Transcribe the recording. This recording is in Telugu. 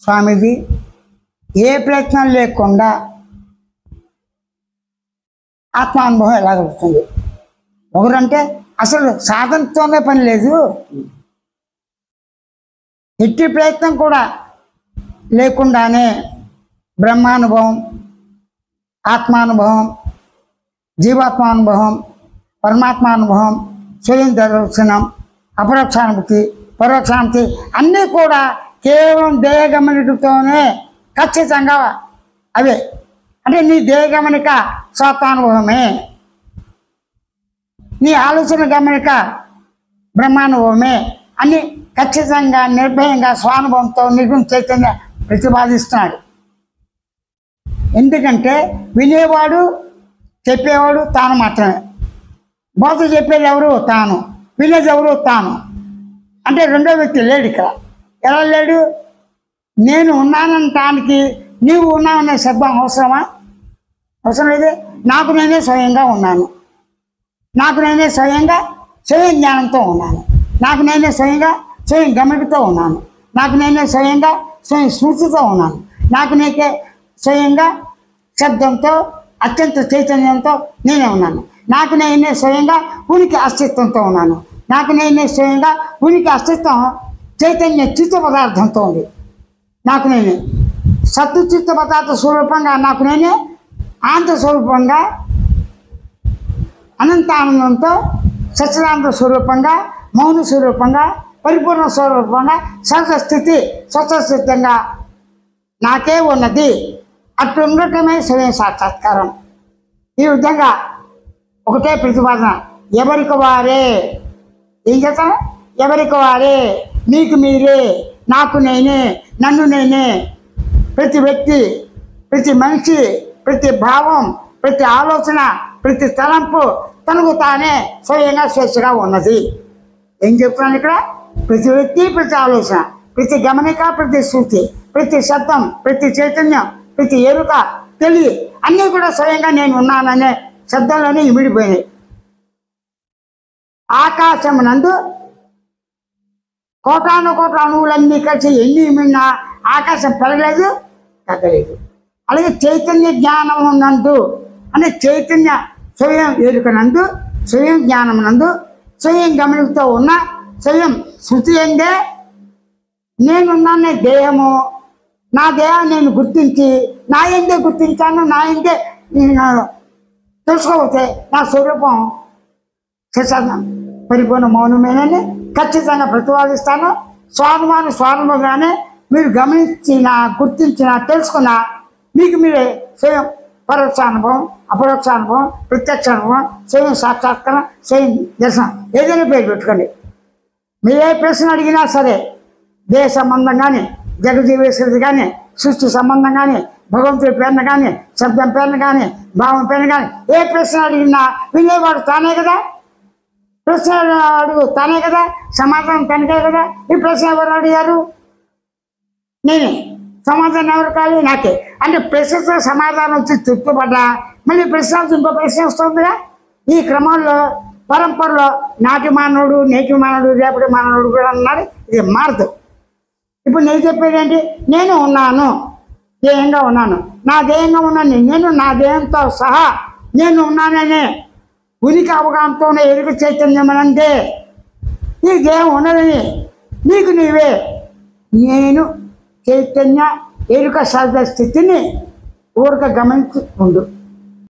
స్వామీజీ ఏ ప్రయత్నం లేకుండా ఆత్మానుభవం ఎలా కలుగుతుంది? ఒకరంటే అసలు సాధనతోనే పని లేదు, ఎట్టి ప్రయత్నం కూడా లేకుండానే బ్రహ్మానుభవం, ఆత్మానుభవం, జీవాత్మానుభవం, పరమాత్మానుభవం, స్వయం దర్శనం, అపరోక్షానుభూతి, పరోక్షానుభూతి అన్నీ కూడా కేవలం దేహగమనికతోనే ఖచ్చితంగా అవే. అంటే నీ దేహగమనిక స్వాత్మానుభవమే, నీ ఆలోచన గమనిక బ్రహ్మానుభవమే అని ఖచ్చితంగా నిర్భయంగా స్వానుభవంతో నిర్గుణ చైతన్య ప్రతిపాదిస్తున్నాడు. ఎందుకంటే వినేవాడు చెప్పేవాడు తాను మాత్రమే. బోధ చెప్పేది ఎవరు? తాను. వినేది ఎవరు? తాను. అంటే రెండో వ్యక్తి లేడు ఇక్కడ. ఎలా లేడు? నేను ఉన్నానంటానికి నీవు ఉన్నావనే శబ్దం అవసరమా? అవసరం లేదు. నాకు నేనే స్వయంగా ఉన్నాను, నాకు నేనే స్వయంగా స్వయం జ్ఞానంతో ఉన్నాను, నాకు నేనే స్వయంగా స్వయం గమనికతో ఉన్నాను, నాకు నేనే స్వయంగా స్వయం స్మృతితో ఉన్నాను, నాకు నేనే స్వయంగా శబ్దంతో అత్యంత చైతన్యంతో నేనే ఉన్నాను, నాకు నేనే స్వయంగా ఉనికి అస్తిత్వంతో ఉన్నాను, నాకు నేనే స్వయంగా ఉనికి అస్తిత్వం చైతన్య చిత్త పదార్థంతో ఉంది. నాకు నేనే సత్తు చిత్త పదార్థ స్వరూపంగా, నాకు నేనే ఆనంద స్వరూపంగా, అనంత ఆనందంతో సచ్చిదానంద స్వరూపంగా, మౌన స్వరూపంగా, పరిపూర్ణ స్వరూపంగా, సహజ స్థితి స్వస్థితంగా నాకే ఉన్నది. అట్లా ఉండటమే స్వయం సాక్షాత్కారం. ఈ విధంగా ఒకటే ప్రతిపాదన, ఎవరికి వారే. ఏం చేస్తాను? ఎవరికి వారే, మీకు మీరే, నాకు నేనే, నన్ను నేనే. ప్రతి వ్యక్తి, ప్రతి మనిషి, ప్రతి భావం, ప్రతి ఆలోచన, ప్రతి తలంపు తనకు తానే స్వయంగా స్వేచ్ఛగా ఉన్నది. ఏం చెప్తున్నాను ఇక్కడ? ప్రతి వ్యక్తి, ప్రతి ఆలోచన, ప్రతి గమనిక, ప్రతి శృతి, ప్రతి శబ్దం, ప్రతి చైతన్యం, ప్రతి ఎరుక, తెలివి అన్నీ కూడా స్వయంగా నేను ఉన్నాననే శబ్దంలోనే ఇమిడిపోయినాయి. ఆకాశం నందు కోటాను కోట్ల అణువులన్నీ కలిసి ఎన్ని ఇమిడినా ఆకాశం పెరగలేదు, తగ్గలేదు. అలాగే చైతన్య జ్ఞానం నందు అంటే చైతన్య స్వయం ఎరుక నందు, స్వయం జ్ఞానం నందు, స్వయం గమనికతో ఉన్న స్వయం శృతి ఎందే నేనున్నానే దేహము. నా దేహాన్ని నేను గుర్తించి నా ఎందే గుర్తించాను, నా ఎందే తెలుసుకోకపోతే నా స్వరూపం శశానం పరిపూర్ణ మౌనమేనని ఖచ్చితంగా ప్రతిపాదిస్తాను. స్వానుభవంగానే మీరు గమనించిన, గుర్తించిన, తెలుసుకున్న మీకు మీరే స్వయం పరోక్షానుభవం, అపరోక్షానుభవం, ప్రత్యక్షానుభవం, స్వయం సాక్షాత్కారం, స్వయం దర్శనం ఏదైనా పేరు పెట్టుకోండి. మీరు ఏ ప్రశ్న అడిగినా సరే, దేహ సంబంధం కానీ, జగజీవేశ్వరుడు కానీ, సృష్టి సంబంధం కానీ, భగవంతుడి పేరున కానీ, శబ్దం పేరున కానీ, భావం పేరున కానీ ఏ ప్రశ్న అడిగినా వినేవాడు తానే కదా, ప్రశ్న అడుగు తానే కదా, సమాధానం తనకే కదా. ఈ ప్రశ్న ఎవరు అడిగారు? నేనే. సమాధానం ఎవరు కాదు? నాకే. అంటే ప్రశ్నతో సమాధానం వచ్చి తృప్తిపడ్డా మళ్ళీ ప్రశ్న ఇంకో ప్రశ్న వస్తుందిగా. ఈ క్రమంలో పరంపరలో నాటి మానవుడు, నేటి మానవుడు, రేపటి మానవుడు కూడా అన్నారు. ఇది మారదు. ఇప్పుడు నేను చెప్పేది ఏంటి? నేను ఉన్నాను, దేహంగా ఉన్నాను, నా దేహంగా ఉన్నాను, నేను నా దేహంతో సహా నేను ఉన్నాననే ఉనికి అవగాహనతోనే ఎరుక చైతన్యం అనందే ఈ దేహం ఉన్నదని నీకు నీవే నేను చైతన్య ఎరుక సహజ స్థితిని ఊరక గమనించి ఉండు.